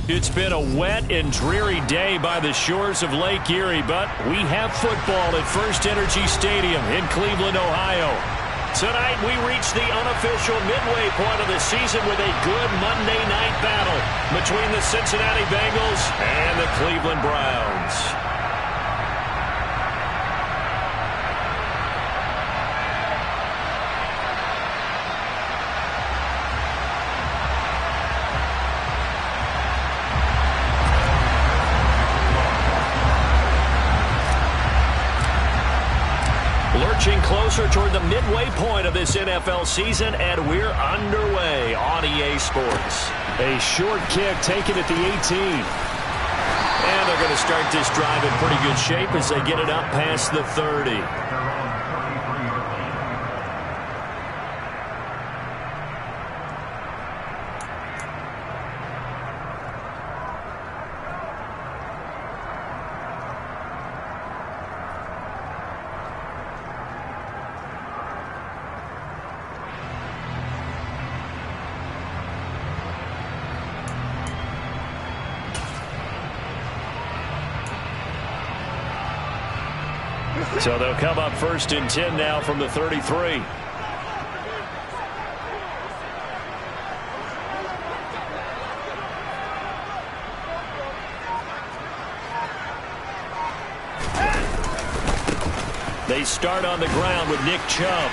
It's been a wet and dreary day by the shores of Lake Erie, but we have football at First Energy Stadium in Cleveland, Ohio. Tonight we reach the unofficial midway point of the season with a good Monday night battle between the Cincinnati Bengals and the Cleveland Browns. Lurching closer toward the midway point of this NFL season, and we're underway on EA Sports. A short kick taken at the 18. And they're going to start this drive in pretty good shape as they get it up past the 30. So they'll come up 1st and 10 now from the 33. They start on the ground with Nick Chubb.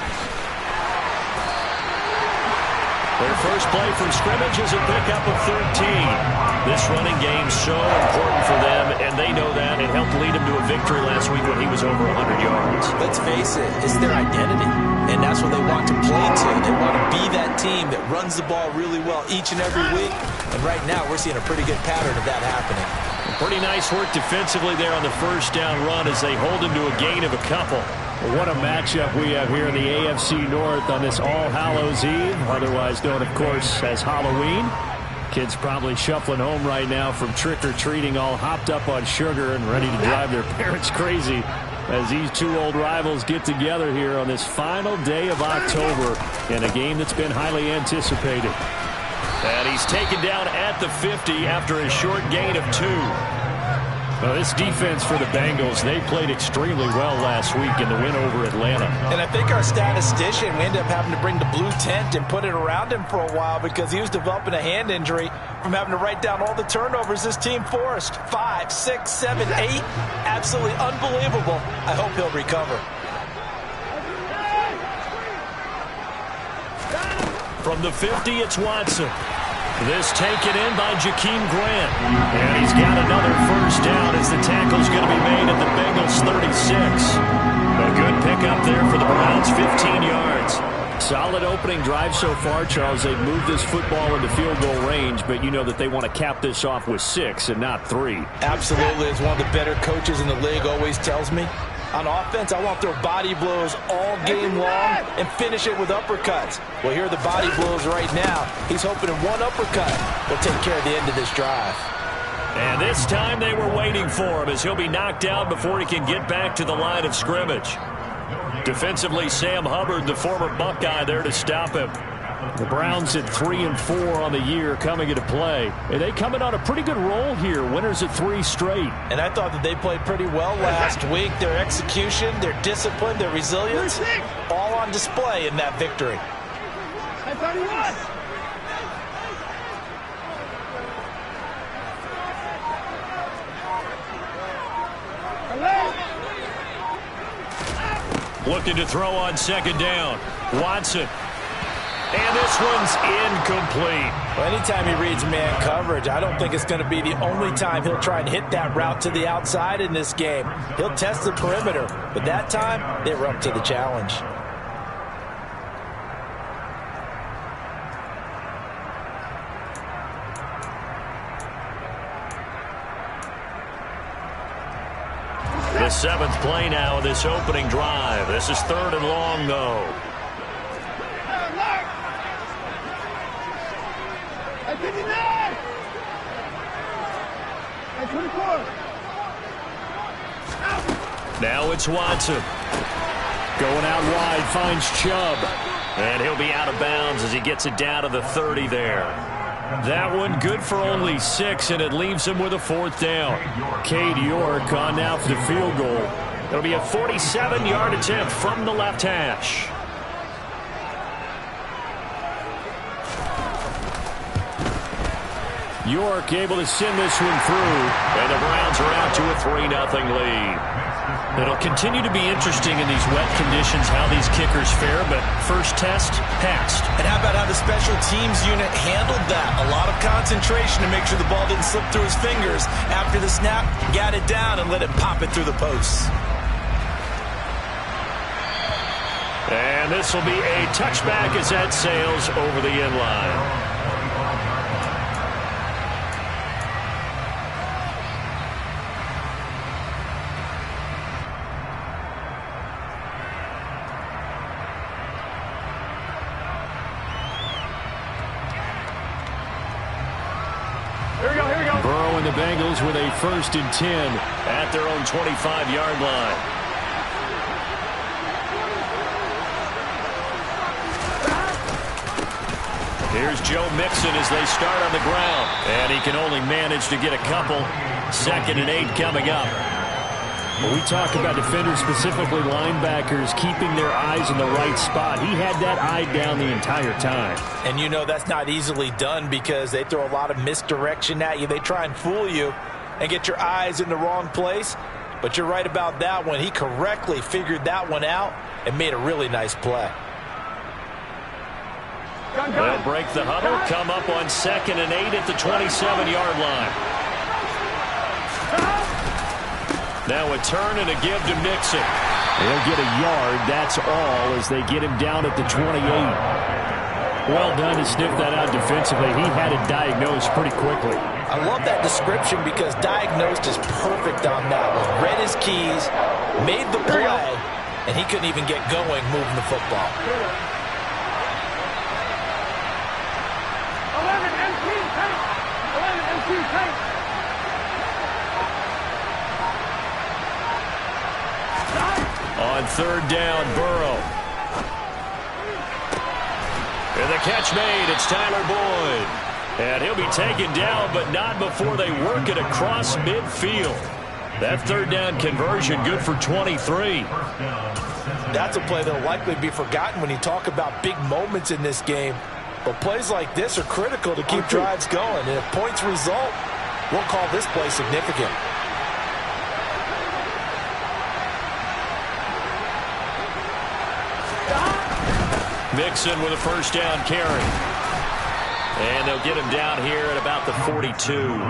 Their first play from scrimmage is a pickup of 13. This running game's so important for them, and they know that. It helped lead them to a victory last week when he was over 100 yards. Let's face it, it's their identity, and that's what they want to play to. They want to be that team that runs the ball really well each and every week, and right now we're seeing a pretty good pattern of that happening. Pretty nice work defensively there on the first down run as they hold him to a gain of a couple. What a matchup we have here in the AFC North on this All Hallows Eve, otherwise known, of course, as Halloween. Kids probably shuffling home right now from trick-or-treating, all hopped up on sugar and ready to drive their parents crazy as these two old rivals get together here on this final day of October in a game that's been highly anticipated. And he's taken down at the 50 after a short gain of 2. Well, this defense for the Bengals, they played extremely well last week in the win over Atlanta. And I think our statistician, we ended up having to bring the blue tent and put it around him for a while because he was developing a hand injury from having to write down all the turnovers this team forced. 5, 6, 7, 8. Absolutely unbelievable. I hope he'll recover. From the 50, it's Watson. This taken in by Jakeem Grant. And he's got another first down as the tackle's going to be made at the Bengals 36. A good pickup there for the Browns, 15 yards. Solid opening drive so far, Charles. They've moved this football into field goal range, but you know that they want to cap this off with 6 and not 3. Absolutely. As one of the better coaches in the league always tells me, on offense, I want to throw body blows all game long and finish it with uppercuts. Well, here are the body blows right now. He's hoping in one uppercut will take care of the end of this drive. And this time they were waiting for him as he'll be knocked out before he can get back to the line of scrimmage. Defensively, Sam Hubbard, the former Buckeye, there to stop him. The Browns at 3-4 on the year coming into play. And they coming on a pretty good roll here. Winners at 3 straight. And I thought that they played pretty well last week. Their execution, their discipline, their resilience, all on display in that victory. Looking to throw on second down. Watson. And this one's incomplete. Well, anytime he reads man coverage, I don't think it's going to be the only time he'll try and hit that route to the outside in this game. He'll test the perimeter, but that time they were up to the challenge. The 7th play now of this opening drive. This is 3rd and long, though. Now it's Watson. Going out wide, finds Chubb. And he'll be out of bounds as he gets it down to the 30 there. That one good for only 6, and it leaves him with a 4th down. Cade York on now for the field goal. It'll be a 47-yard attempt from the left hash. York able to send this one through, and the Browns are out to a 3-0 lead. It'll continue to be interesting in these wet conditions how these kickers fare, but first test, passed. And how about how the special teams unit handled that? A lot of concentration to make sure the ball didn't slip through his fingers. After the snap, got it down and let it pop it through the posts. And this will be a touchback as that sails over the end line. Burrow and the Bengals with a 1st and 10 at their own 25-yard line. Here's Joe Mixon as they start on the ground. And he can only manage to get a couple. 2nd and 8 coming up. When we talk about defenders, specifically linebackers, keeping their eyes in the right spot, he had that eye down the entire time. And you know that's not easily done because they throw a lot of misdirection at you. They try and fool you and get your eyes in the wrong place. But you're right about that one. He correctly figured that one out and made a really nice play. They'll break the huddle, come up on 2nd and 8 at the 27-yard line. Now a turn and a give to Mixon. They'll get a yard, that's all, as they get him down at the 28. Well done to sniff that out defensively. He had it diagnosed pretty quickly. I love that description because diagnosed is perfect on that one. Read his keys, made the play, and he couldn't even get going moving the football. 11 MP tank. 11 MP tank. On 3rd down, Burrow. And the catch made. It's Tyler Boyd. And he'll be taken down, but not before they work it across midfield. That 3rd down conversion good for 23. That's a play that will likely be forgotten when you talk about big moments in this game. But plays like this are critical to keep drives going. And if points result, we'll call this play significant. Mixon with a 1st down carry. And they'll get him down here at about the 42.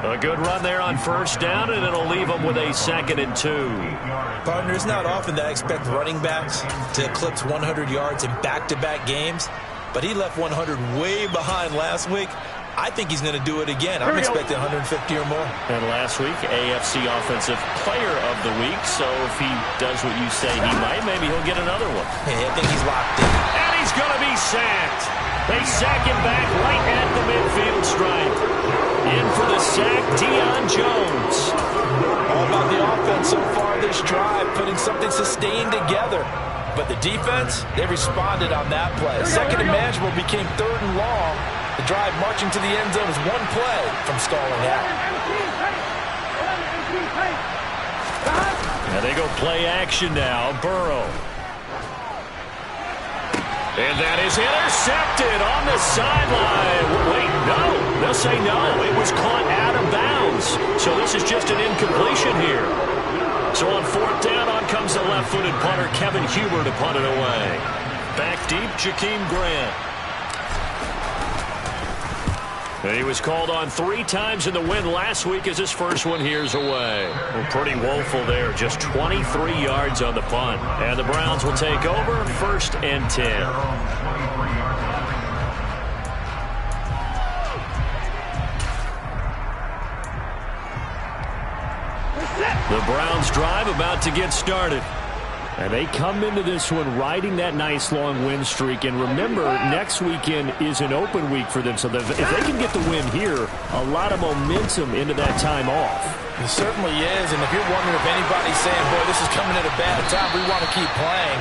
A good run there on 1st down, and it'll leave him with a 2nd and 2. Partner, it's not often that I expect running backs to eclipse 100 yards in back-to-back games, but he left 100 way behind last week. I think he's going to do it again. I'm expecting 150 or more. And last week, AFC Offensive Player of the Week. So if he does what you say he might, maybe he'll get another one. Hey, I think he's locked in. And he's going to be sacked. They sack him back right at the midfield stripe. In for the sack, Deion Jones. All about the offense so far this drive, putting something sustained together. But the defense, they responded on that play. 2nd and manageable became 3rd and long. The drive marching to the end zone is one play from stalling out. And they go play action now. Burrow. And that is intercepted on the sideline. Wait, no. They'll say no. It was caught out of bounds. So this is just an incompletion here. So on 4th down, on comes the left-footed punter, Kevin Huber, to punt it away. Back deep, Jakeem Grant. And he was called on 3 times in the win last week as his first one here's away. Well, pretty woeful there. Just 23 yards on the punt. And the Browns will take over 1st and 10. The Browns drive about to get started. And they come into this one riding that nice long win streak. And remember, next weekend is an open week for them. So if they can get the win here, a lot of momentum into that time off. It certainly is. And if you're wondering if anybody's saying, boy, this is coming at a bad time, we want to keep playing,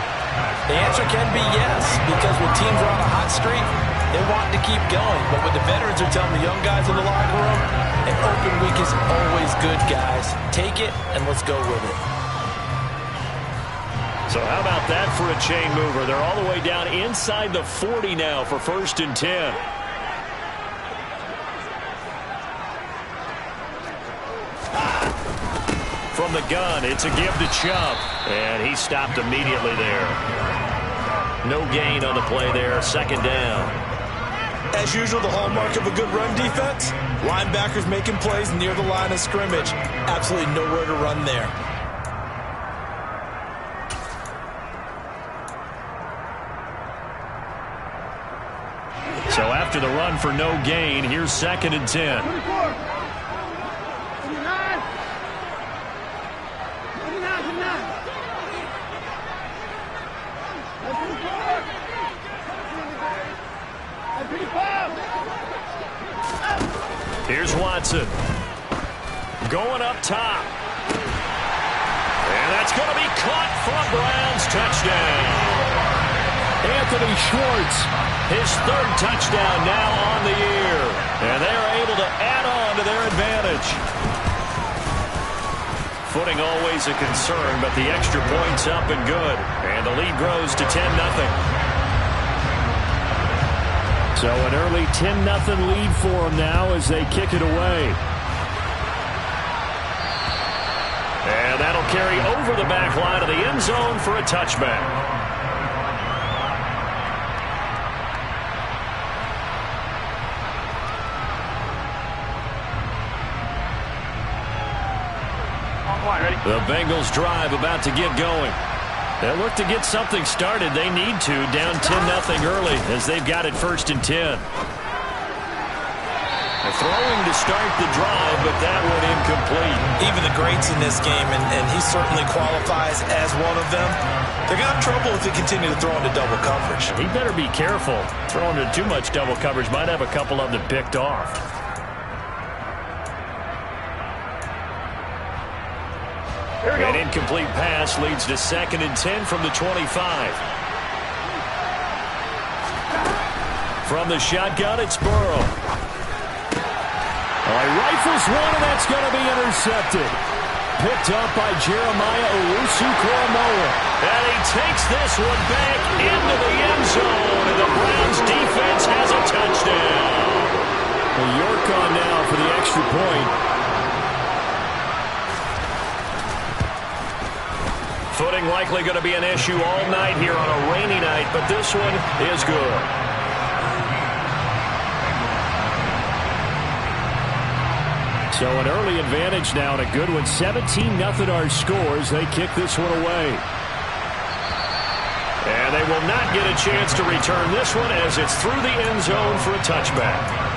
the answer can be yes. Because when teams are on a hot streak, They want to keep going, but what the veterans are telling the young guys in the locker room, an open week is always good, guys. Take it, and let's go with it. So how about that for a chain mover? They're all the way down inside the 40 now for 1st and 10. From the gun, it's a give to Chubb, and he stopped immediately there. No gain on the play there, 2nd down. As usual, the hallmark of a good run defense, linebackers making plays near the line of scrimmage. Absolutely nowhere to run there. So after the run for no gain, here's 2nd and 10. 24. 29. 29. Here's Watson. Going up top. And that's going to be caught for a Browns touchdown. Anthony Schwartz, his 3rd touchdown now on the year. And they're able to add on to their advantage. Footing always a concern, but the extra point's up and good. And the lead grows to 10-0. So an early 10-0 lead for them now as they kick it away. And that'll carry over the back line of the end zone for a touchback. The Bengals drive about to get going. They'll look to get something started. They need to, down 10-0 early as they've got it 1st and 10. They're throwing to start the drive, but that one incomplete. Even the greats in this game, and he certainly qualifies as one of them, they're going to have trouble if they continue to throw into double coverage. He better be careful. Throwing into too much double coverage might have a couple of them picked off. An incomplete pass leads to 2nd and 10 from the 25. From the shotgun, it's Burrow. He rifles one, and that's going to be intercepted. Picked up by Jeremiah Owusu-Koramoah. And he takes this one back into the end zone, and the Browns defense has a touchdown. York on now for the extra point. Footing likely going to be an issue all night here on a rainy night, but this one is good. So an early advantage now and a good one. 17-0 our scores. They kick this one away. And they will not get a chance to return this one as it's through the end zone for a touchback.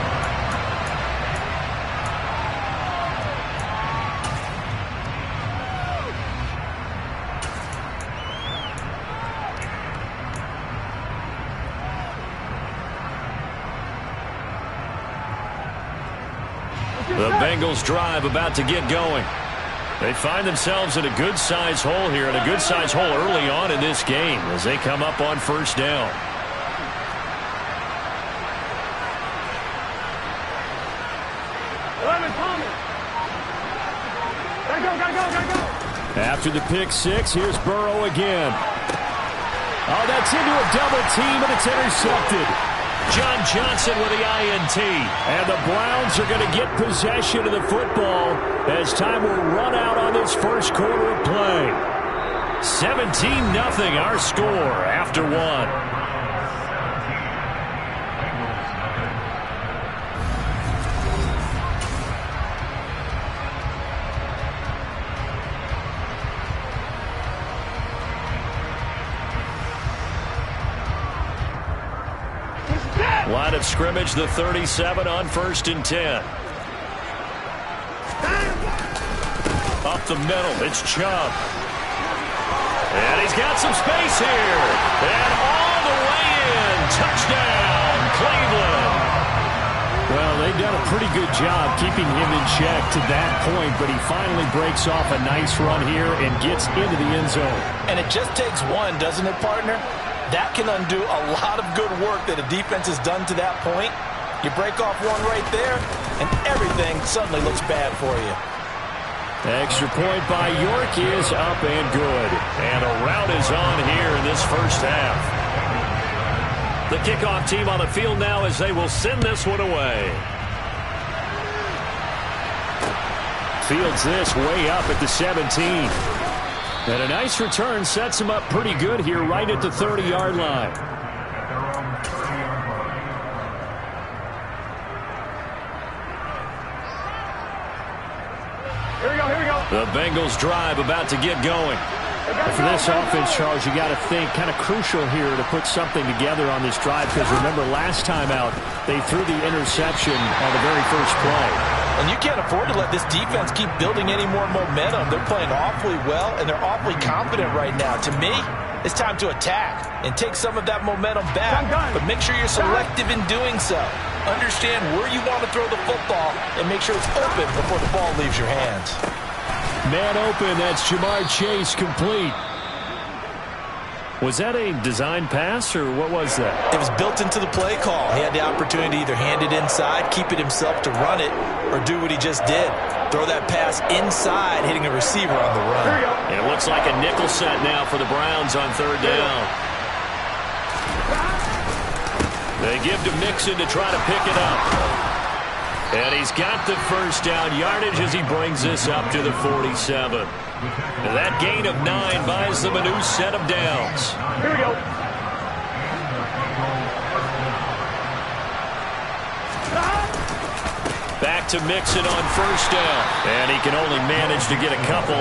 The Bengals drive about to get going. They find themselves in a good-sized hole here, and a good-sized hole early on in this game as they come up on 1st down. After the pick six, here's Burrow again. Oh, that's into a double team, and it's intercepted. John Johnson with the INT. And the Browns are going to get possession of the football as time will run out on this first quarter of play. 17-0 our score after one. Line of scrimmage, the 37 on 1st and 10. Up the middle, it's Chubb. And he's got some space here. And all the way in. Touchdown, Cleveland. Well, they've done a pretty good job keeping him in check to that point, but he finally breaks off a nice run here and gets into the end zone. And it just takes one, doesn't it, partner? That can undo a lot of good work that a defense has done to that point. You break off one right there, and everything suddenly looks bad for you. Extra point by York is up and good. And a rout is on here in this first half. The kickoff team on the field now as they will send this one away. Fields this way up at the 17. And a nice return sets him up pretty good here right at the 30-yard line. Here we go. The Bengals drive about to get going. For this offense, Charles, you got to think kind of crucial here to put something together on this drive, because remember last time out they threw the interception on the very first play. And you can't afford to let this defense keep building any more momentum. They're playing awfully well, and they're awfully confident right now. To me, it's time to attack and take some of that momentum back, but make sure you're selective in doing so. Understand where you want to throw the football and make sure it's open before the ball leaves your hands. Man open, that's Jamar Chase complete. Was that a design pass, or what was that? It was built into the play call. He had the opportunity to either hand it inside, keep it himself to run it, or do what he just did. Throw that pass inside, hitting a receiver on the run. It looks like a nickel set now for the Browns on third down. They give to Mixon to try to pick it up. And he's got the first down yardage as he brings this up to the 47. And that gain of 9 buys them a new set of downs. Here we go. Back to Mixon on first down. And he can only manage to get a couple.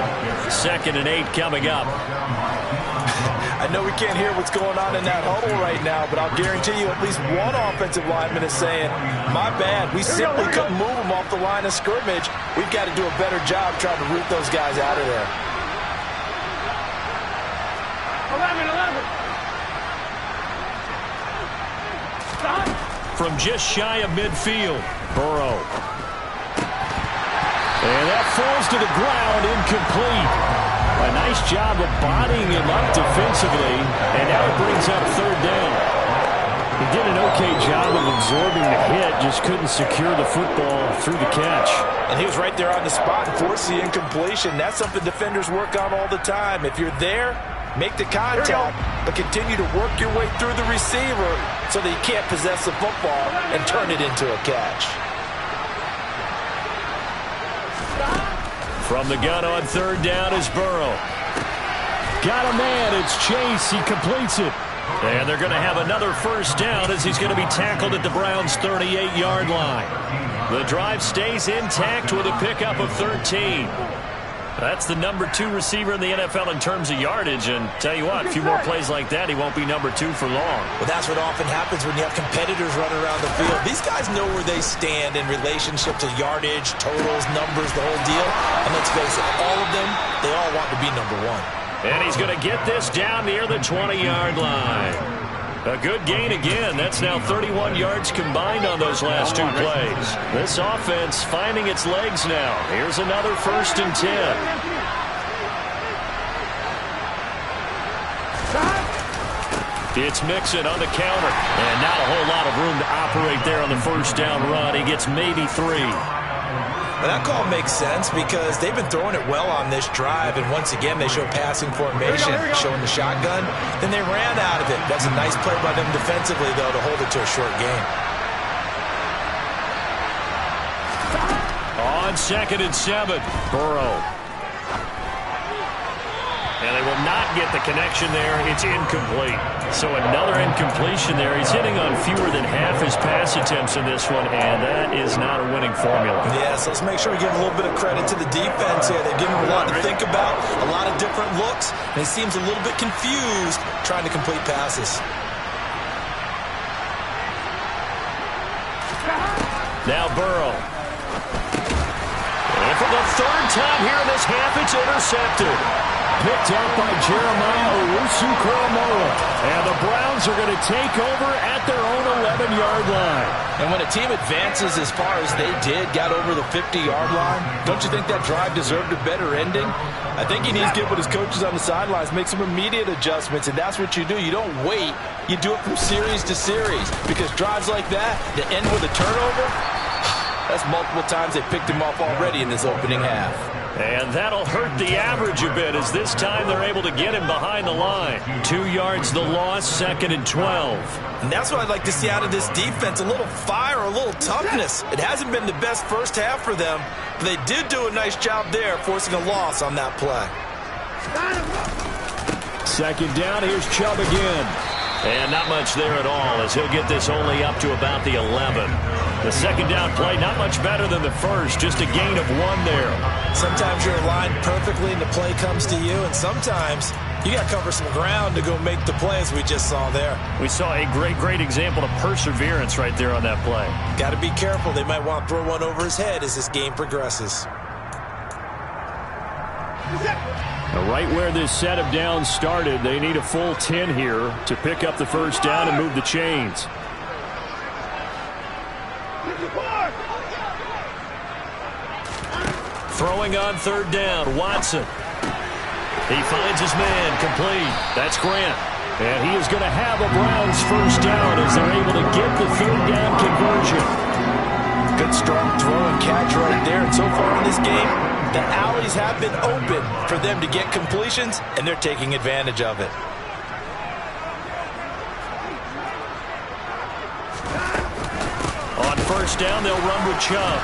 2nd and 8 coming up. I know we can't hear what's going on in that huddle right now, but I'll guarantee you at least one offensive lineman is saying, my bad, we simply couldn't move them off the line of scrimmage. We've got to do a better job trying to root those guys out of there. 11. From just shy of midfield, Burrow. And that falls to the ground, incomplete. A nice job of bodying him up defensively, and now it brings up third down. He did an okay job of absorbing the hit, just couldn't secure the football through the catch. And he was right there on the spot and forced the incompletion. That's something defenders work on all the time. If you're there, make the contact, but continue to work your way through the receiver so that you can't possess the football and turn it into a catch. From the gun on third down is Burrow. Got a man, it's Chase, he completes it. And they're going to have another first down as he's going to be tackled at the Browns' 38-yard line. The drive stays intact with a pickup of 13. That's the number 2 receiver in the NFL in terms of yardage, and tell you what, a few more plays like that, he won't be number 2 for long. Well, that's what often happens when you have competitors running around the field. These guys know where they stand in relationship to yardage, totals, numbers, the whole deal. And let's face it, all of them, they all want to be number 1. And he's going to get this down near the 20-yard line. A good gain again. That's now 31 yards combined on those last 2 plays. This offense finding its legs now. Here's another 1st and 10. It's Mixon on the counter. And not a whole lot of room to operate there on the first down run. He gets maybe 3. Well, that call makes sense because they've been throwing it well on this drive, and once again they show passing formation, showing the shotgun. Then they ran out of it. That's a nice play by them defensively, though, to hold it to a short game. On 2nd and 7, Burrow. And they will not get the connection there. It's incomplete. So another incompletion there. He's hitting on fewer than half his pass attempts in this one, and that is not a winning formula. Yeah, so let's make sure we give a little bit of credit to the defense here. They've given him a lot to think about, a lot of different looks, and he seems a little bit confused trying to complete passes. Now Burrow. And for the 3rd time here in this half, it's intercepted. Picked up by Jeremiah Owusu-Koramoah. And the Browns are going to take over at their own 11-yard line. And when a team advances as far as they did, got over the 50-yard line, don't you think that drive deserved a better ending? I think he needs to get with his coaches on the sidelines, make some immediate adjustments, and that's what you do. You don't wait. You do it from series to series, because drives like that end with a turnover, that's multiple times they picked him off already in this opening half. And that'll hurt the average a bit, as this time they're able to get him behind the line. 2 yards the loss, 2nd and 12. And that's what I'd like to see out of this defense, a little fire, a little toughness. It hasn't been the best first half for them, but they did do a nice job there, forcing a loss on that play. 2nd down, here's Chubb again. And not much there at all, as he'll get this only up to about the 11. The 2nd down play, not much better than the first, just a gain of 1 there. Sometimes you're aligned perfectly and the play comes to you, and sometimes you got to cover some ground to go make the play, as we just saw there. We saw a great example of perseverance right there on that play. Got to be careful. They might want to throw one over his head as this game progresses. Right where this set of downs started, they need a full 10 here to pick up the first down and move the chains. Throwing on 3rd down, Watson. He finds his man, complete. That's Grant. And he is going to have a Browns first down as they're able to get the 3rd down conversion. Good strong throw and catch right there. And so far in this game, the alleys have been open for them to get completions, and they're taking advantage of it. On 1st down, they'll run with Chubb.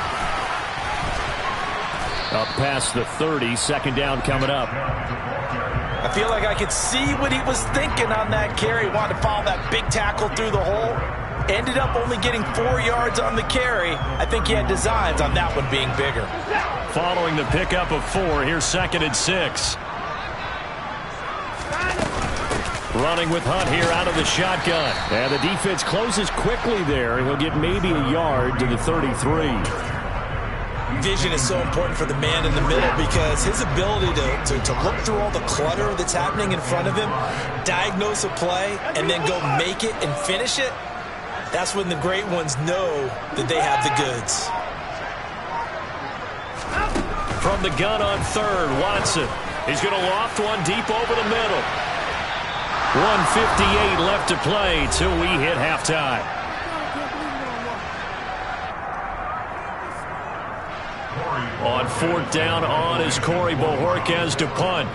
Up past the 30, 2nd down coming up. I feel like I could see what he was thinking on that carry. Wanted to follow that big tackle through the hole. Ended up only getting 4 yards on the carry. I think he had designs on that one being bigger. Following the pickup of 4, here's 2nd and 6. Running with Hunt here out of the shotgun. And the defense closes quickly there. He'll get maybe a yard to the 33. Vision is so important for the man in the middle, because his ability to look through all the clutter that's happening in front of him, diagnose a play, and then go make it and finish it, that's when the great ones know that they have the goods. From the gun on 3rd, Watson. He's going to loft one deep over the middle. 1:58 left to play till we hit halftime. On 4th down, on is Corey Bojorquez to punt.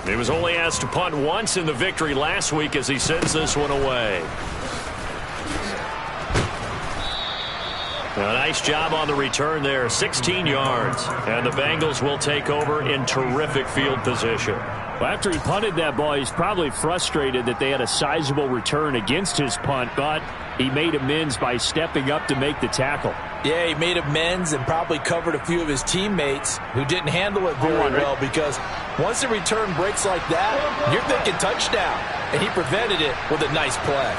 He was only asked to punt once in the victory last week as he sends this one away. A nice job on the return there, 16 yards. And the Bengals will take over in terrific field position. Well, after he punted that ball, he's probably frustrated that they had a sizable return against his punt, but he made amends by stepping up to make the tackle. Yeah, he made amends and probably covered a few of his teammates who didn't handle it very well, because once the return breaks like that, you're thinking touchdown, and he prevented it with a nice play.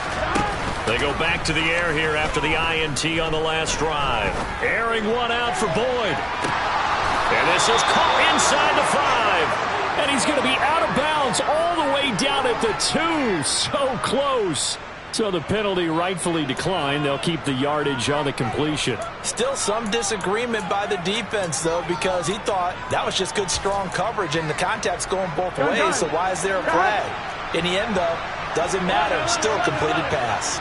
They go back to the air here after the INT on the last drive. Airing one out for Boyd. And this is caught inside the 5. And he's going to be out of bounds all the way down at the 2. So close. So the penalty rightfully declined. They'll keep the yardage on the completion. Still some disagreement by the defense, though, because he thought that was just good, strong coverage, and the contact's going both ways, so why is there a flag? In the end, though, doesn't matter. Still a completed pass.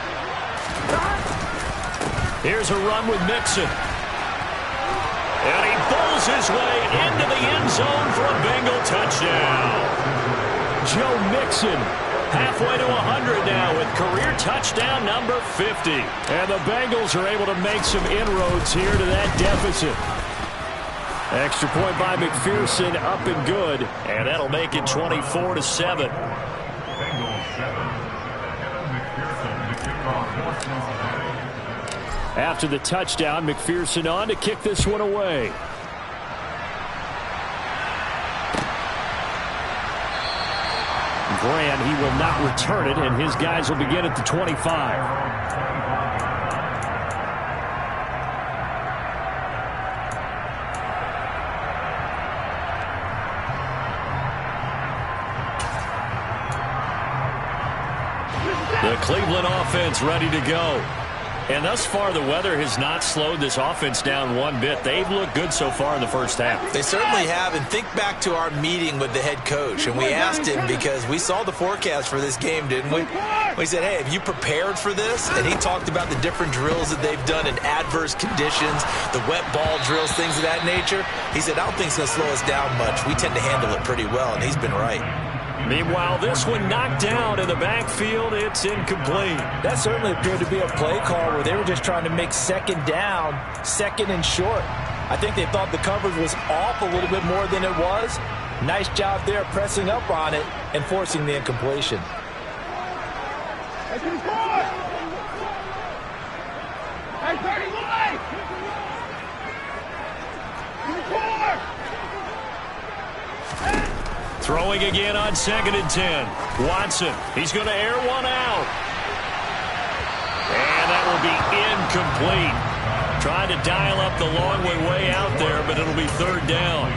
Here's a run with Mixon. And he bowls his way into the end zone for a Bengal touchdown. Joe Mixon halfway to 100 now with career touchdown number 50. And the Bengals are able to make some inroads here to that deficit. Extra point by McPherson, up and good. And that'll make it 24-7. After the touchdown, McPherson on to kick this one away. Grant, he will not return it, and his guys will begin at the 25. The Cleveland offense ready to go. And thus far, the weather has not slowed this offense down one bit. They've looked good so far in the first half. They certainly have. And think back to our meeting with the head coach. And we asked him, because we saw the forecast for this game, didn't we? We said, hey, have you prepared for this? And he talked about the different drills that they've done in adverse conditions, the wet ball drills, things of that nature. He said, I don't think it's going to slow us down much. We tend to handle it pretty well, and he's been right. Meanwhile, this one knocked down in the backfield. It's incomplete. That certainly appeared to be a play call where they were just trying to make second down, second and short. I think they thought the coverage was off a little bit more than it was. Nice job there pressing up on it and forcing the incompletion. Throwing again on 2nd and 10. Watson, he's going to air one out. And that will be incomplete. Trying to dial up the long way out there, but it'll be 3rd down.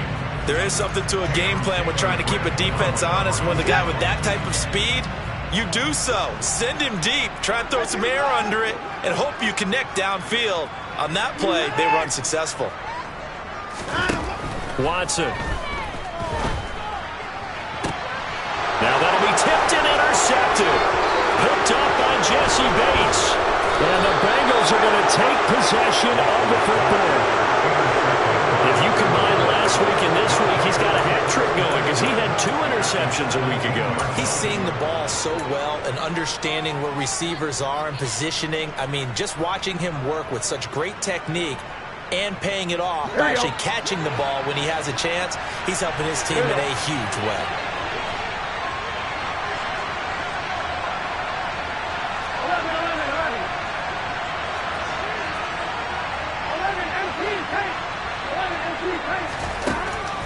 There is something to a game plan with trying to keep a defense honest. When the guy with that type of speed, you do so. Send him deep, try and throw some air under it, and hope you connect downfield. On that play, they were unsuccessful. Watson. Now that'll be tipped and intercepted. Picked up by Jesse Bates. And the Bengals are going to take possession of the football. If you combine last week and this week, he's got a hat trick going because he had 2 interceptions a week ago. He's seeing the ball so well and understanding where receivers are and positioning. I mean, just watching him work with such great technique and paying it off by actually catching the ball when he has a chance, he's helping his team in a huge way.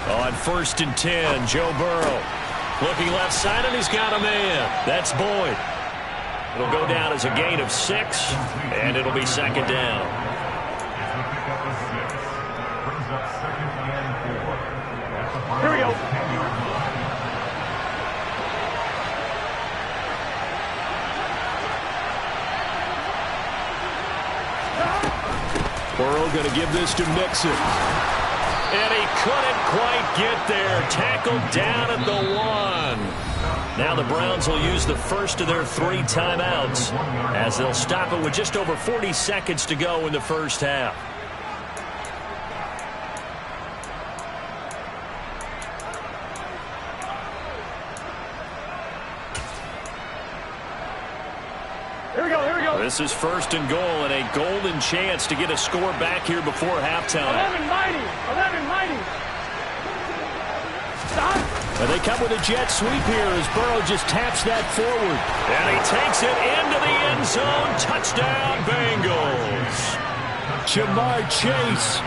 On 1st and 10, Joe Burrow. Looking left side, and he's got a man. That's Boyd. It'll go down as a gain of 6, and it'll be 2nd down. Here we go. Burrow going to give this to Mixon. And he couldn't quite get there. Tackled down at the 1. Now the Browns will use the first of their 3 timeouts as they'll stop it with just over 40 seconds to go in the first half. This is 1st and goal and a golden chance to get a score back here before halftime. 11 mighty. Stop. And they come with a jet sweep here as Burrow just taps that forward. And he takes it into the end zone. Touchdown, Bengals. Jamar Chase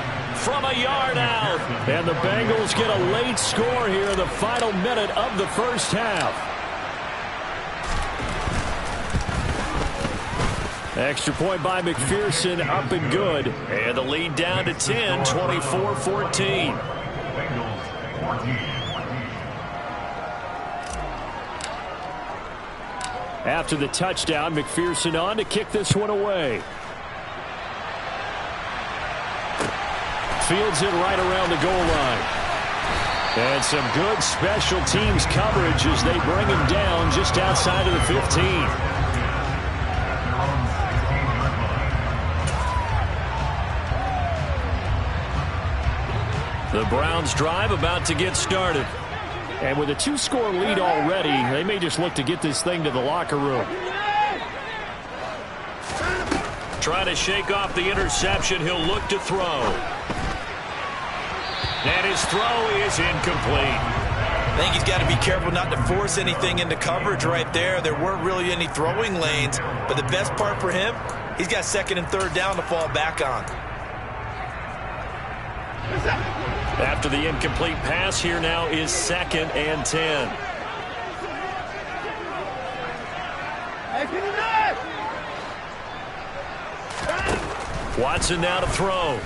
from a yard out. And the Bengals get a late score here in the final minute of the first half. Extra point by McPherson, up and good. And the lead down to 10, 24-14. After the touchdown, McPherson on to kick this one away. Fields it right around the goal line. And some good special teams coverage as they bring him down just outside of the 15. The Browns drive about to get started. And with a 2-score lead already, they may just look to get this thing to the locker room. Trying to shake off the interception. He'll look to throw. And his throw is incomplete. I think he's got to be careful not to force anything into coverage right there. There weren't really any throwing lanes. But the best part for him, he's got 2nd and 3rd down to fall back on. After the incomplete pass, here now is 2nd and 10. Watson now to throw.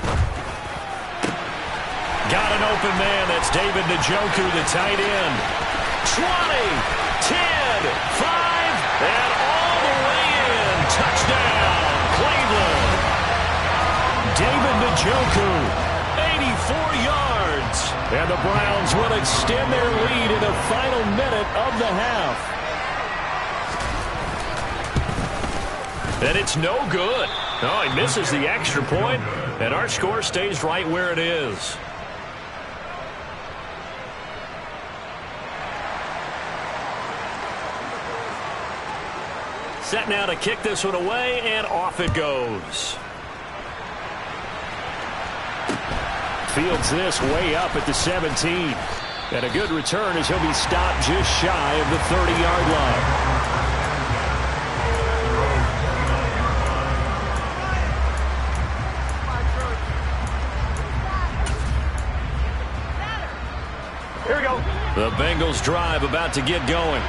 Got an open man. That's David Njoku, the tight end. 20, 10, 5, and all the way Njoku, 84 yards. And the Browns will extend their lead in the final minute of the half. And it's no good. Oh, he misses the extra point, and our score stays right where it is. Set now to kick this one away, and off it goes. Fields this way up at the 17. And a good return as he'll be stopped just shy of the 30-yard line. Here we go. The Bengals drive about to get going.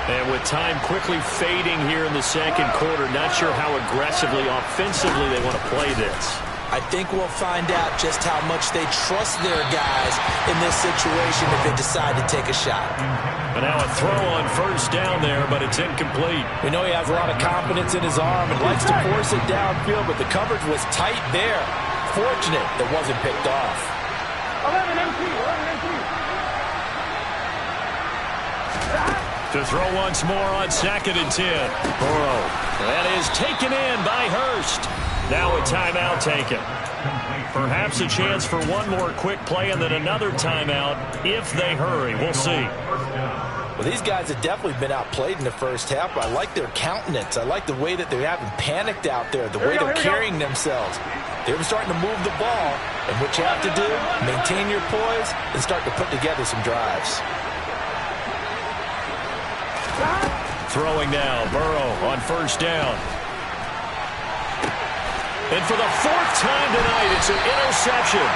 And with time quickly fading here in the second quarter, not sure how aggressively, offensively they want to play this. I think we'll find out just how much they trust their guys in this situation if they decide to take a shot. And now a throw on first down there, but it's incomplete. We know he has a lot of confidence in his arm and likes to force it downfield, but the coverage was tight there. Fortunate that wasn't picked off. 11 MT, 11 MT. To throw once more on 2nd and 10. Burrow. That is taken in by Hurst. Now a timeout taken. Perhaps a chance for one more quick play and then another timeout if they hurry. We'll see. Well, these guys have definitely been outplayed in the first half. I like their countenance. I like the way that they haven't panicked out there, the way they're carrying themselves. They're starting to move the ball, and what you have to do, maintain your poise and start to put together some drives. Throwing now, Burrow on first down. And for the 4th time tonight, it's an interception.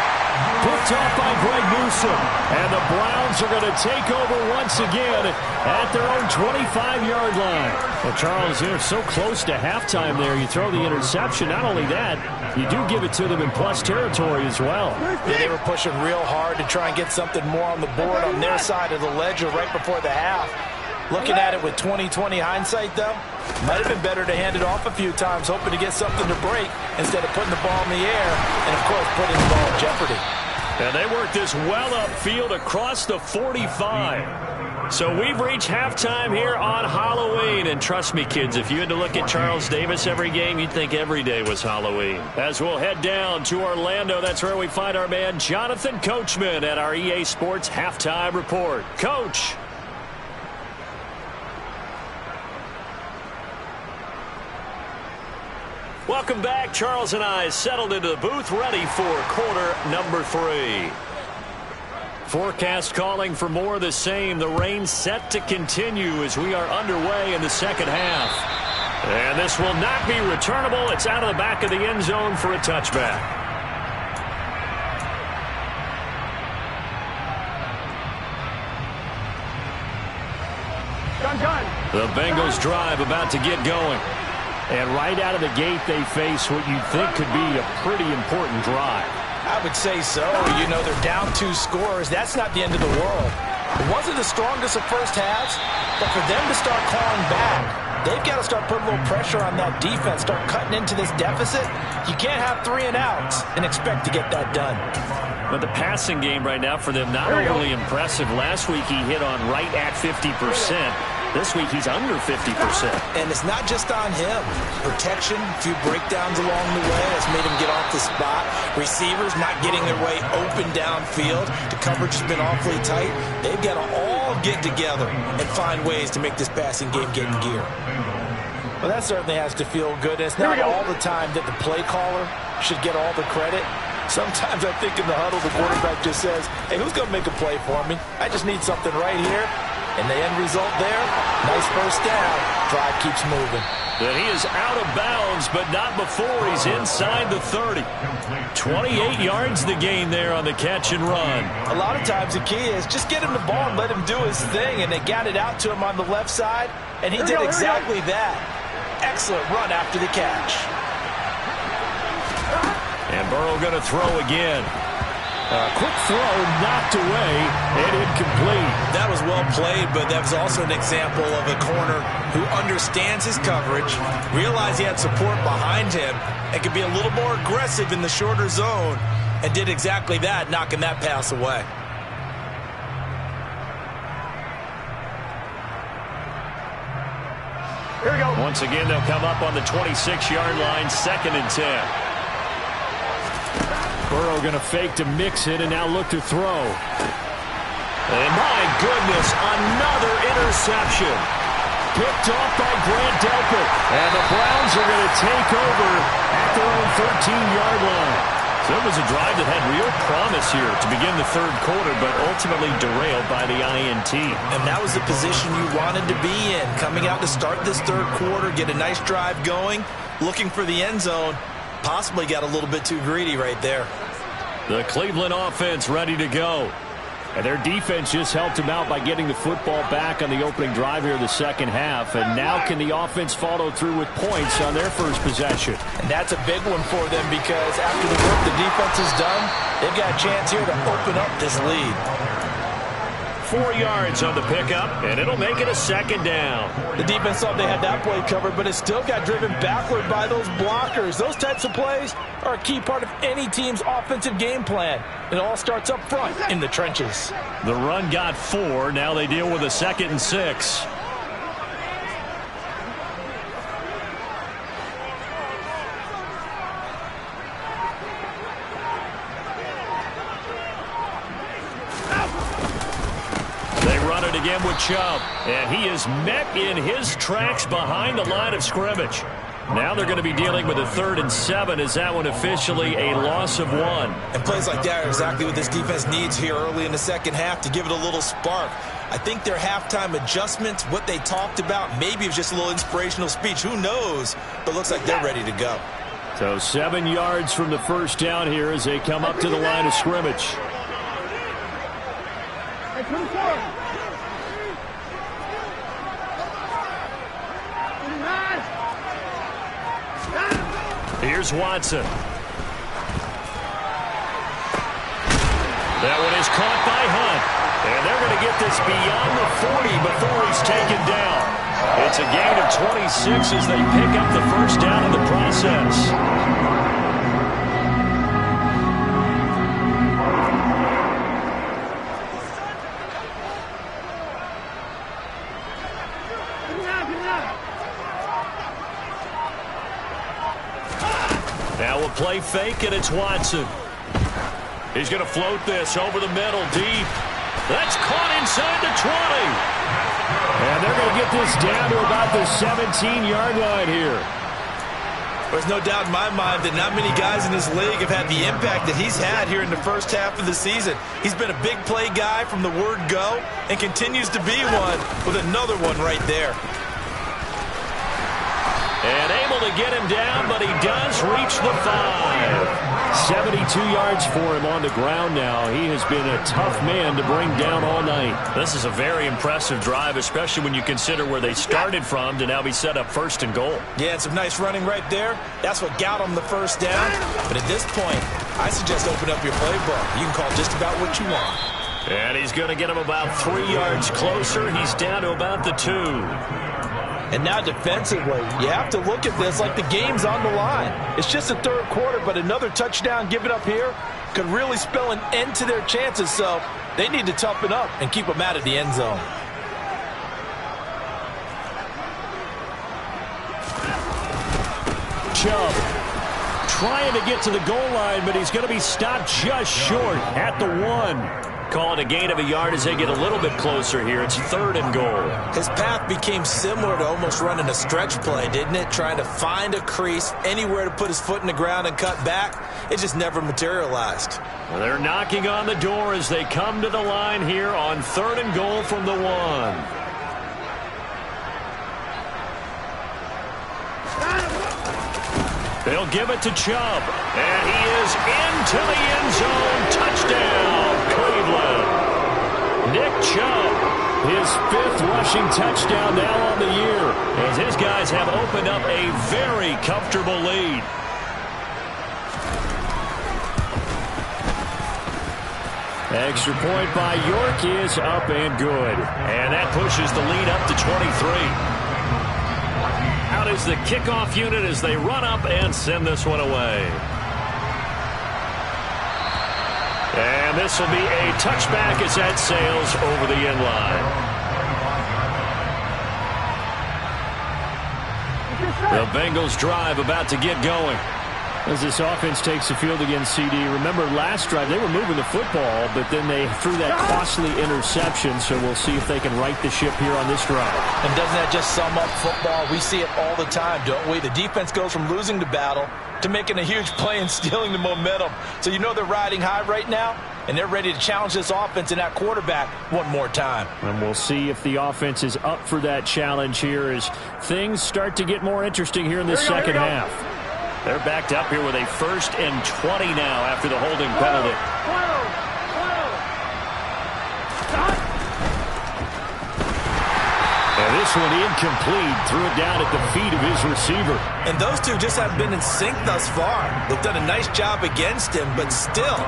Picked off by Greg Newsome. And the Browns are going to take over once again at their own 25-yard line. Well, Charles, they're so close to halftime there. You throw the interception. Not only that, you do give it to them in plus territory as well. Yeah, they were pushing real hard to try and get something more on the board on their side of the ledger right before the half. Looking at it with 20/20 hindsight, though, might have been better to hand it off a few times, hoping to get something to break instead of putting the ball in the air and, of course, putting the ball in jeopardy. And they work this well upfield across the 45. So we've reached halftime here on Halloween. And trust me, kids, if you had to look at Charles Davis every game, you'd think every day was Halloween. As we'll head down to Orlando, that's where we find our man Jonathan Coachman at our EA Sports Halftime Report. Coach. Welcome back. Charles and I settled into the booth, ready for quarter number 3. Forecast calling for more of the same. The rain set to continue as we are underway in the second half. And this will not be returnable. It's out of the back of the end zone for a touchback. The Bengals drive about to get going. And right out of the gate, they face what you'd think could be a pretty important drive. I would say so. You know, they're down 2 scores. That's not the end of the world. It wasn't the strongest of first halves, but for them to start clawing back, they've got to start putting a little pressure on that defense, start cutting into this deficit. You can't have 3 and outs and expect to get that done. But the passing game right now for them, not overly impressive. Last week he hit on right at 50%. This week he's under 50%. And it's not just on him. Protection, a few breakdowns along the way has made him get off the spot. Receivers not getting their way open downfield. The coverage has been awfully tight. They've got to all get together and find ways to make this passing game get in gear. Well, that certainly has to feel good. And it's not all the time that the play caller should get all the credit. Sometimes I think in the huddle, the quarterback just says, hey, who's going to make a play for me? I just need something right here. And the end result there, nice first down. Drive keeps moving. Then he is out of bounds, but not before he's inside the 30. 28 yards the gain there on the catch and run. A lot of times the key is just get him the ball and let him do his thing. And they got it out to him on the left side, and he did exactly that. Excellent run after the catch. And Burrow going to throw again. Quick throw knocked away and incomplete. That was well played, but that was also an example of a corner who understands his coverage, realized he had support behind him, and could be a little more aggressive in the shorter zone, and did exactly that, knocking that pass away. Here we go. Once again, they'll come up on the 26-yard line, 2nd and 10. Burrow going to fake to mix it and now look to throw. And my goodness, another interception. Picked off by Grant Delpit. And the Browns are going to take over at their own 13-yard line. So it was a drive that had real promise here to begin the third quarter, but ultimately derailed by the INT. And that was the position you wanted to be in, coming out to start this third quarter, get a nice drive going, looking for the end zone. Possibly got a little bit too greedy right there. The Cleveland offense ready to go. And their defense just helped them out by getting the football back on the opening drive here in the second half. And now can the offense follow through with points on their first possession? And that's a big one for them because after the work the defense has done, they've got a chance here to open up this lead. 4 yards on the pickup, and it'll make it a 2nd down. The defense thought they had that play covered, but it still got driven backward by those blockers. Those types of plays are a key part of any team's offensive game plan. It all starts up front in the trenches. The run got 4. Now they deal with a 2nd and 6. Again with Chubb, and he is met in his tracks behind the line of scrimmage. Now they're going to be dealing with a 3rd and 7 as that one officially a loss of 1. And plays like that are exactly what this defense needs here early in the second half to give it a little spark. I think their halftime adjustments, what they talked about, maybe it was just a little inspirational speech. Who knows? But looks like they're ready to go. So 7 yards from the first down here as they come up to the line of scrimmage. Here's Watson. That one is caught by Hunt. And they're going to get this beyond the 40 before he's taken down. It's a gain of 26 as they pick up the first down in the process. Now we'll play fake, and it's Watson. He's going to float this over the middle, deep. That's caught inside the 20. And they're going to get this down to about the 17-yard line here. There's no doubt in my mind that not many guys in this league have had the impact that he's had here in the first half of the season. He's been a big play guy from the word go and continues to be one with another one right there. And able to get him down, but he does reach the 5. 72 yards for him on the ground now. He has been a tough man to bring down all night. This is a very impressive drive, especially when you consider where they started from to now be set up 1st and goal. Yeah, and some nice running right there. That's what got him the first down. But at this point, I suggest open up your playbook. You can call just about what you want. And he's going to get him about 3 yards closer. He's down to about the 2. And now defensively, you have to look at this like the game's on the line. It's just the third quarter, but another touchdown given up here could really spell an end to their chances. So they need to toughen up and keep them out of the end zone. Chubb trying to get to the goal line, but he's going to be stopped just short at the 1. Call it a gain of a yard as they get a little bit closer here. It's 3rd and goal. His path became similar to almost running a stretch play, didn't it? Trying to find a crease, anywhere to put his foot in the ground and cut back. It just never materialized. Well, they're knocking on the door as they come to the line here on 3rd and goal from the 1. They'll give it to Chubb, and he is into the end zone. Touchdown, Cleveland. Nick Chubb, his 5th rushing touchdown now on the year, as his guys have opened up a very comfortable lead. Extra point by York is up and good. And that pushes the lead up to 23. Out is the kickoff unit as they run up and send this one away. And this will be a touchback as that sails over the end line. The Bengals drive about to get going. As this offense takes the field against CD, remember last drive they were moving the football, but then they threw that costly interception, so we'll see if they can right the ship here on this drive. And doesn't that just sum up football? We see it all the time, don't we? The defense goes from losing the battle to making a huge play and stealing the momentum. So you know they're riding high right now, and they're ready to challenge this offense and that quarterback one more time. And we'll see if the offense is up for that challenge here as things start to get more interesting here in the second half. They're backed up here with a 1st and 20 now after the holding penalty. And this one incomplete. Threw it down at the feet of his receiver. And those two just haven't been in sync thus far. They've done a nice job against him, but still,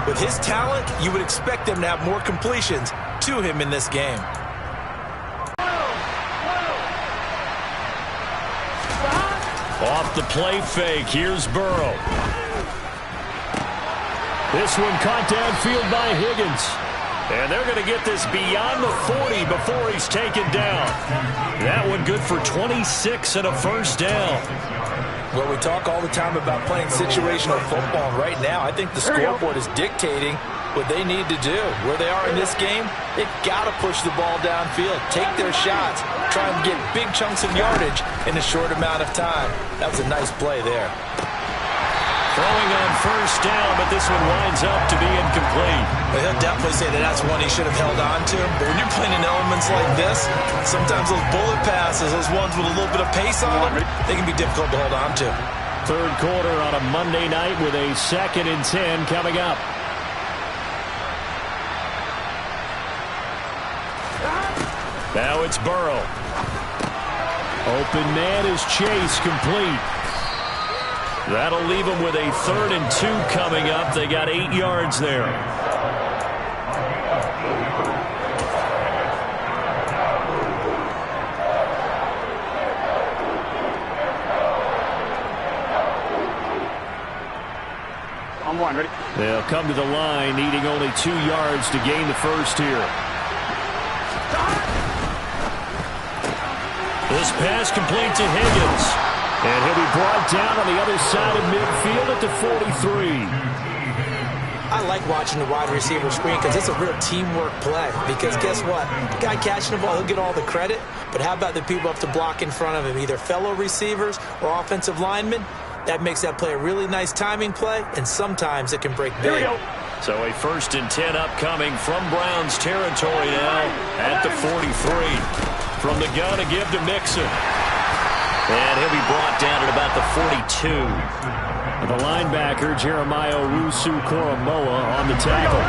with his talent, you would expect them to have more completions to him in this game. Off the play fake, here's Burrow. This one caught downfield by Higgins. And they're going to get this beyond the 40 before he's taken down. That one good for 26 and a first down. Well, we talk all the time about playing situational football. Right now, I think the scoreboard is dictating what they need to do. Where they are in this game, they've got to push the ball downfield, take their shots, try and get big chunks of yardage in a short amount of time. That was a nice play there. Throwing on first down, but this one winds up to be incomplete. Well, he'll definitely say that that's one he should have held on to. But when you're playing in elements like this, sometimes those bullet passes, those ones with a little bit of pace on them, they can be difficult to hold on to. Third quarter on a Monday night with a 2nd and 10 coming up. Now it's Burrow. Open man is Chase, complete. That'll leave them with a 3rd and 2 coming up. They got 8 yards there. On one, ready? They'll come to the line, needing only 2 yards to gain the first here. This pass complete to Higgins. And he'll be brought down on the other side of midfield at the 43. I like watching the wide receiver screen because it's a real teamwork play. Because guess what? The guy catching the ball, he'll get all the credit. But how about the people up to block in front of him, either fellow receivers or offensive linemen? That makes that play a really nice timing play, and sometimes it can break big. Here we go. So a 1st and 10 upcoming from Browns territory now at the 43. From the gun to give to Mixon. And he'll be brought down at about the 42. The linebacker, Jeremiah Owusu-Koramoah, on the tackle.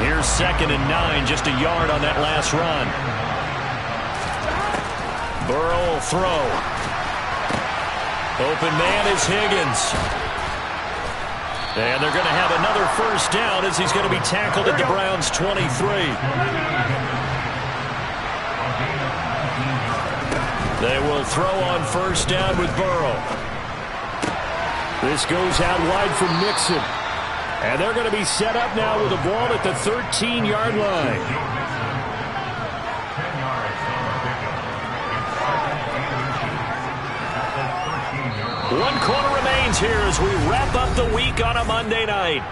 Here's 2nd and 9, just a yard on that last run. Burrow will throw. Open man is Higgins. And they're going to have another first down as he's going to be tackled at the Browns' 23. They will throw on first down with Burrow. This goes out wide for Mixon. And they're going to be set up now with the ball at the 13-yard line. One quarter remains here as we wrap up the week on a Monday night.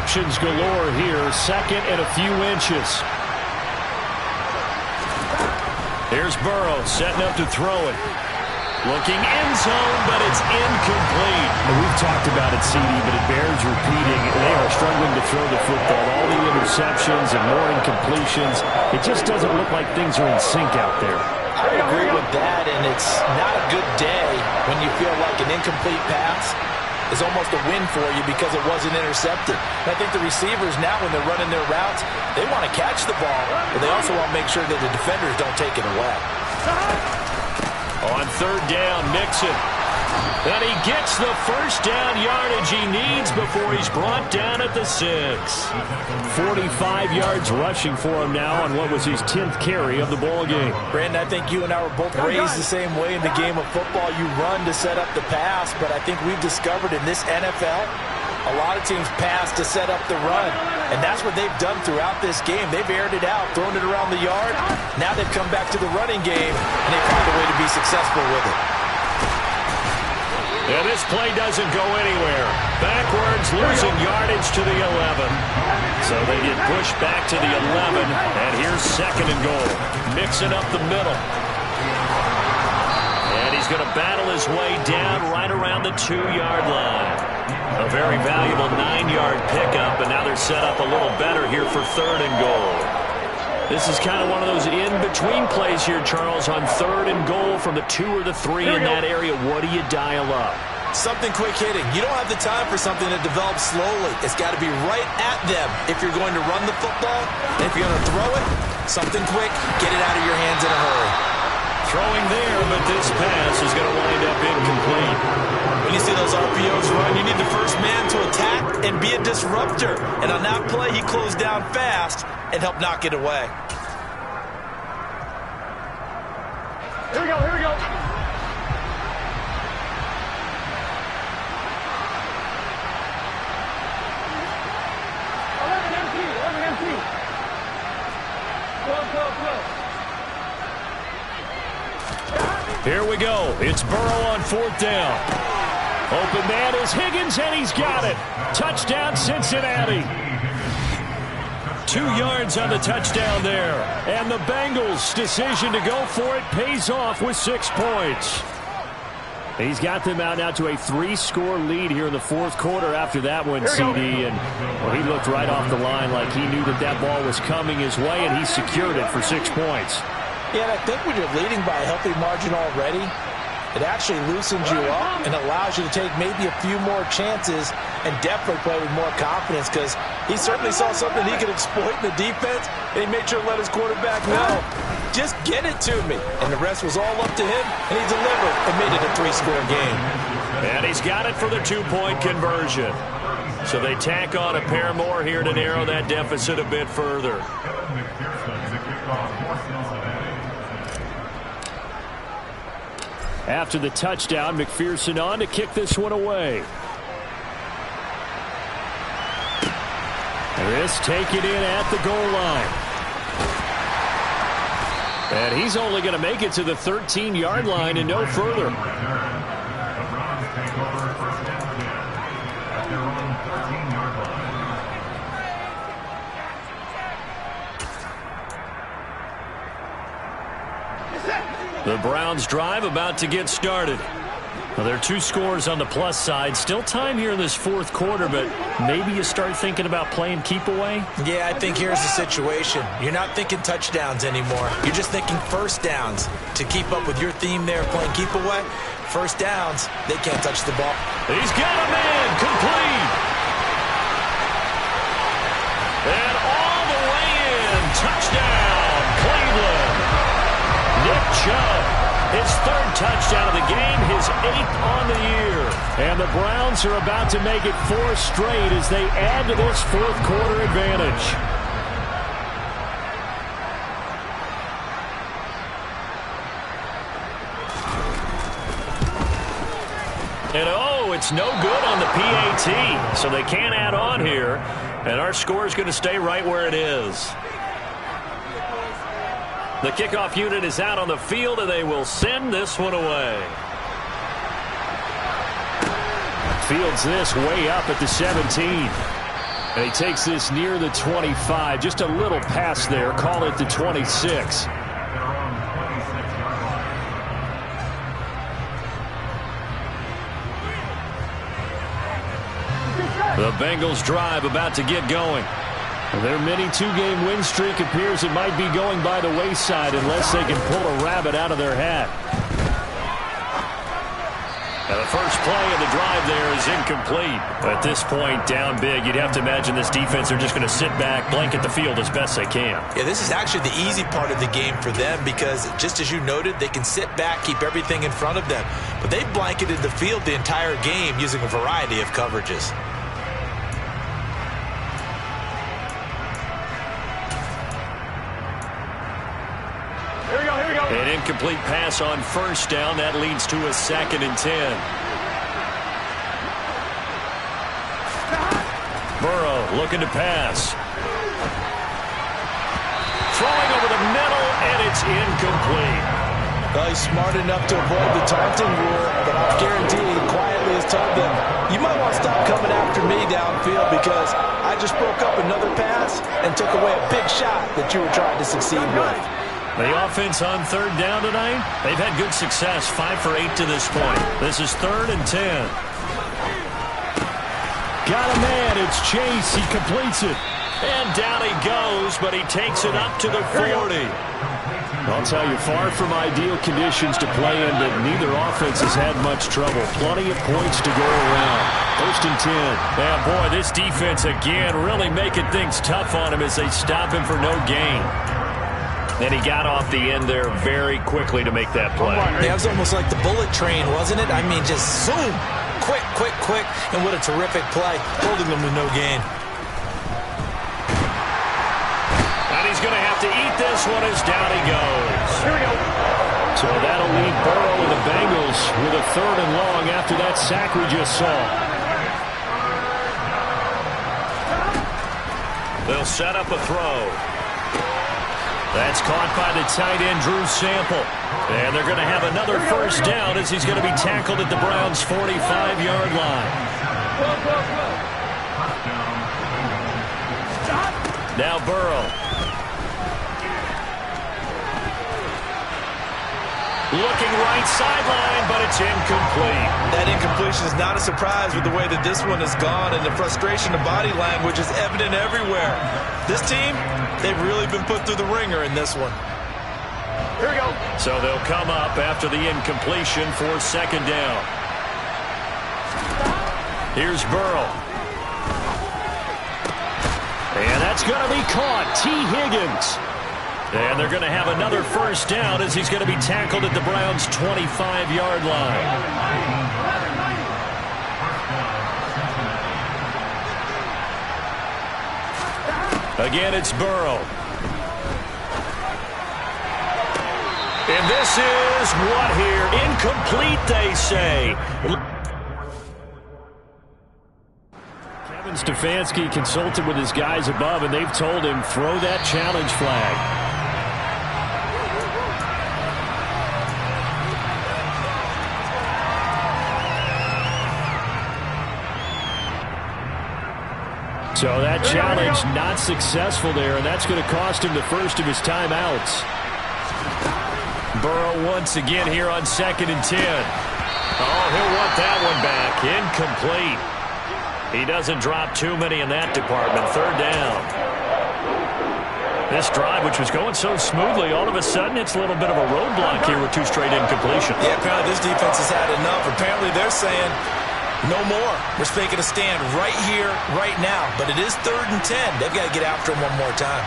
Options galore here. 2nd and a few inches. Here's Burrow setting up to throw it. Looking end zone, but it's incomplete. And we've talked about it, CD, but it bears repeating. They are struggling to throw the football. All the interceptions and more incompletions. It just doesn't look like things are in sync out there. I agree with that, and it's not a good day when you feel like an incomplete pass is almost a win for you because it wasn't intercepted. And I think the receivers now, when they're running their routes, they want to catch the ball, but they also want to make sure that the defenders don't take it away. On third down, Mixon. And he gets the first down yardage he needs before he's brought down at the 6. 45 yards rushing for him now on what was his 10th carry of the ball game. Brandon, I think you and I were both raised the same way in the game of football. You run to set up the pass, but I think we've discovered in this NFL, a lot of teams pass to set up the run. And that's what they've done throughout this game. They've aired it out, thrown it around the yard. Now they've come back to the running game, and they found a way to be successful with it. And this play doesn't go anywhere. Backwards, losing yardage to the 11. So they get pushed back to the 11, and here's second and goal. Mixing up the middle. And he's going to battle his way down right around the 2-yard line. A very valuable 9-yard pickup, and now they're set up a little better here for third and goal. This is kind of one of those in-between plays here, Charles, on third and goal from the 2 or the 3 in that area. What do you dial up? Something quick hitting. You don't have the time for something that develops slowly. It's got to be right at them if you're going to run the football. And if you're going to throw it, something quick, get it out of your hands in a hurry. Throwing there, but this pass is going to wind up incomplete. When you see those RPOs run, you need the first man to attack and be a disruptor. And on that play, he closed down fast and helped knock it away. Here we go, here we go. Here we go. It's Burrow on fourth down. Open man is Higgins, and he's got it. Touchdown, Cincinnati. 2 yards on the touchdown there. And the Bengals' decision to go for it pays off with 6 points. He's got them out now to a 3-score lead here in the fourth quarter after that one, CD. And well, he looked right off the line like he knew that that ball was coming his way, and he secured it for 6 points. Yeah, and I think when you're leading by a healthy margin already, it actually loosens you up and allows you to take maybe a few more chances and definitely play with more confidence, because he certainly saw something he could exploit in the defense, and he made sure to let his quarterback know, just get it to me. And the rest was all up to him, and he delivered and made it a 3-score game. And he's got it for the 2-point conversion. So they tack on a pair more here to narrow that deficit a bit further. After the touchdown, McPherson on to kick this one away. This taken in at the goal line. And he's only going to make it to the 13-yard line and no further. The Browns drive about to get started. Well, there are 2 scores on the plus side. Still time here in this fourth quarter, but maybe you start thinking about playing keep away? Yeah, I think here's the situation. You're not thinking touchdowns anymore. You're just thinking first downs. To keep up with your theme there, playing keep away, first downs, they can't touch the ball. He's got a man, complete. And all the way in, touchdown, Cleveland. Nick Chubb, his 3rd touchdown of the game, his 8th on the year. And the Browns are about to make it 4 straight as they add to this fourth quarter advantage. And oh, it's no good on the PAT, so they can't add on here. And our score is going to stay right where it is. The kickoff unit is out on the field, and they will send this one away. Fields this way up at the 17. And he takes this near the 25. Just a little pass there. Call it the 26. The Bengals drive about to get going. Their mini 2-game win streak appears it might be going by the wayside unless they can pull a rabbit out of their hat. And the first play of the drive there is incomplete. At this point, down big, you'd have to imagine this defense are just going to sit back, blanket the field as best they can. Yeah, this is actually the easy part of the game for them because, just as you noted, they can sit back, keep everything in front of them. But they blanketed the field the entire game using a variety of coverages. An incomplete pass on first down. That leads to a 2nd and 10. Burrow looking to pass. Throwing over the middle, and it's incomplete. Well, he's smart enough to avoid the taunting rule, but I guarantee he quietly has told them, you might want to stop coming after me downfield because I just broke up another pass and took away a big shot that you were trying to succeed with. The offense on 3rd down tonight, they've had good success, 5 for 8 to this point. This is 3rd and 10. Got a man, it's Chase, he completes it. And down he goes, but he takes it up to the 40. I'll tell you, far from ideal conditions to play in, but neither offense has had much trouble. Plenty of points to go around. 1st and 10. Yeah, boy, this defense again really making things tough on him as they stop him for no gain. And he got off the end there very quickly to make that play. Yeah, it was almost like the bullet train, wasn't it? I mean, just zoom. Quick, quick, quick. And what a terrific play, holding them to no gain. And he's going to have to eat this one as down he goes. Here we go. So that'll leave Burrow and the Bengals with a 3rd and long after that sack we just saw. They'll set up a throw. That's caught by the tight end, Drew Sample. And they're going to have another 1st down as he's going to be tackled at the Browns' 45-yard line. Now Burrow. Looking right sideline, but it's incomplete. That incompletion is not a surprise with the way that this one has gone, and the frustration of body language is evident everywhere. This team, they've really been put through the ringer in this one. Here we go. So they'll come up after the incompletion for 2nd down. Here's Burrow. And that's going to be caught. T. Higgins. And they're going to have another 1st down as he's going to be tackled at the Browns' 25-yard line. Again, it's Burrow. And this is what here? Incomplete, they say. Kevin Stefanski consulted with his guys above, and they've told him, throw that challenge flag. So that challenge not successful there, and that's going to cost him the 1st of his timeouts. Burrow once again here on 2nd and 10. Oh, he'll want that one back. Incomplete. He doesn't drop too many in that department. 3rd down. This drive, which was going so smoothly, all of a sudden it's a little bit of a roadblock here with 2 straight incompletions. Yeah, apparently this defense has had enough. Apparently they're saying, no more. We're making a stand right here, right now. But it is 3rd and 10. They've got to get after him one more time.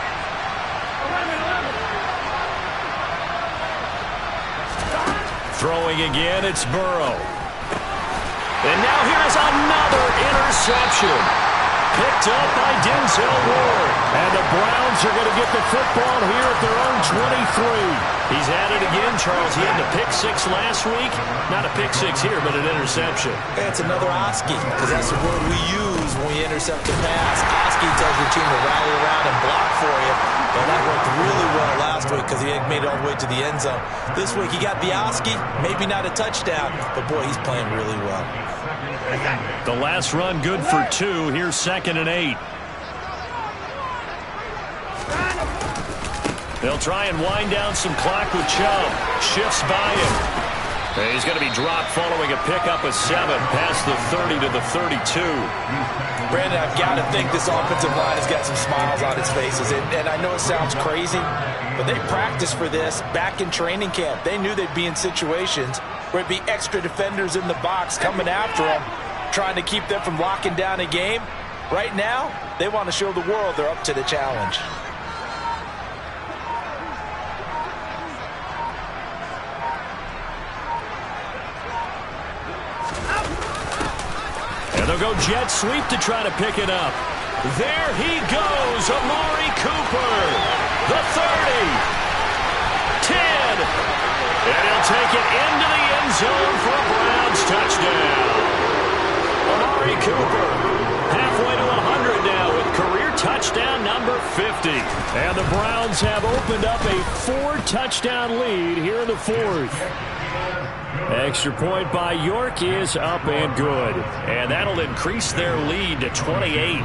Throwing again, it's Burrow. And now here's another interception. Picked up by Denzel Ward. And the Browns are going to get the football here at their own 23. He's at it again, Charles. He had the pick 6 last week. Not a pick 6 here, but an interception. It's another Oski, because that's the word we use when we intercept a pass. Oski tells your team to rally around and block for you. Well, that worked really well last week because he had made it all the way to the end zone. This week he got the Oski, maybe not a touchdown, but boy, he's playing really well. The last run good for 2. Here's 2nd and 8. They'll try and wind down some clock with Chubb. Shifts by him. He's going to be dropped following a pickup of 7 past the 30 to the 32. Brandon, I've got to think this offensive line has got some smiles on its faces. And I know it sounds crazy, but they practiced for this back in training camp. They knew they'd be in situations where it'd be extra defenders in the box coming after them, trying to keep them from locking down a game. Right now, they want to show the world they're up to the challenge. And they'll go jet sweep to try to pick it up. There he goes, Amari Cooper. The 30. 10. And he'll take it into the end zone for a Browns touchdown. Amari Cooper halfway to 100 now with career touchdown number 50. And the Browns have opened up a 4-touchdown lead here in the 4th. Extra point by York is up and good. And that'll increase their lead to 28.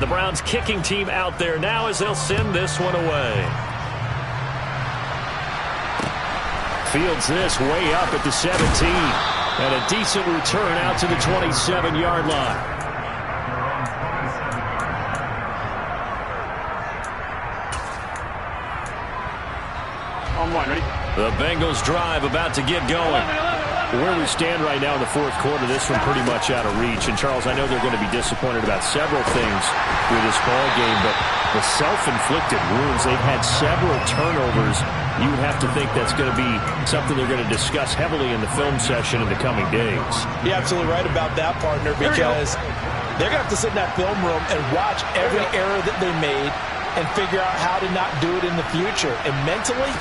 The Browns kicking team out there now as they'll send this one away. Fields this way up at the 17. And a decent return out to the 27-yard line. Online, ready? The Bengals drive about to get going. Where we stand right now in the 4th quarter, this one pretty much out of reach. And, Charles, I know they're going to be disappointed about several things with this ball game, but the self-inflicted wounds, they've had several turnovers. You would have to think that's going to be something they're going to discuss heavily in the film session in the coming days. You're absolutely right about that, partner, because they're going to have to sit in that film room and watch every error that they made and figure out how to not do it in the future. And mentally,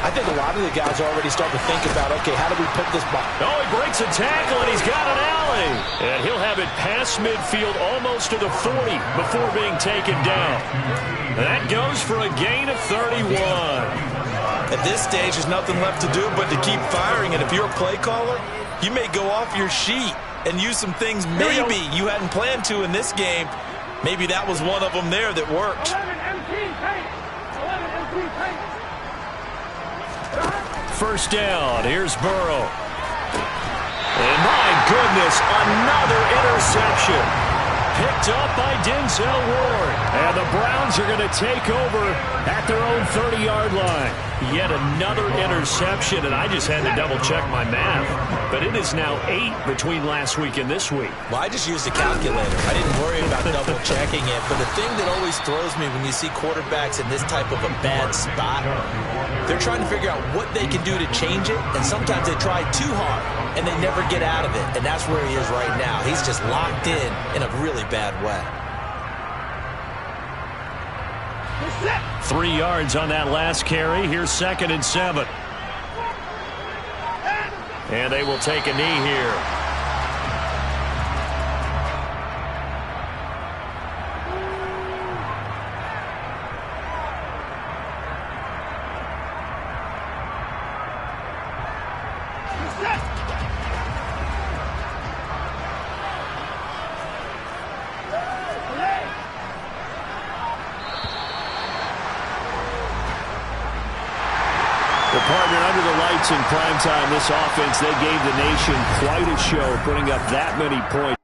I think a lot of the guys are already starting to think about, okay, how do we put this ball? Oh, he breaks a tackle, and he's got an alley. And he'll have it past midfield almost to the 40 before being taken down. And that goes for a gain of 31. At this stage, there's nothing left to do but to keep firing. And if you're a play caller, you may go off your sheet and use some things maybe you hadn't planned to in this game. Maybe that was one of them there that worked. First down. Here's Burrow. And my goodness, another interception. Picked up by Denzel Ward. And the Browns are going to take over at their own 30-yard line. Yet another interception, and I just had to double-check my math. But it is now 8 between last week and this week. Well, I just used a calculator. I didn't worry about double-checking it. But the thing that always throws me when you see quarterbacks in this type of a bad spot, they're trying to figure out what they can do to change it, and sometimes they try too hard, and they never get out of it. And that's where he is right now. He's just locked in a really bad way. 3 yards on that last carry. Here's 2nd and 7. And they will take a knee here. Partner, under the lights in primetime, this offense, they gave the nation quite a show, putting up that many points.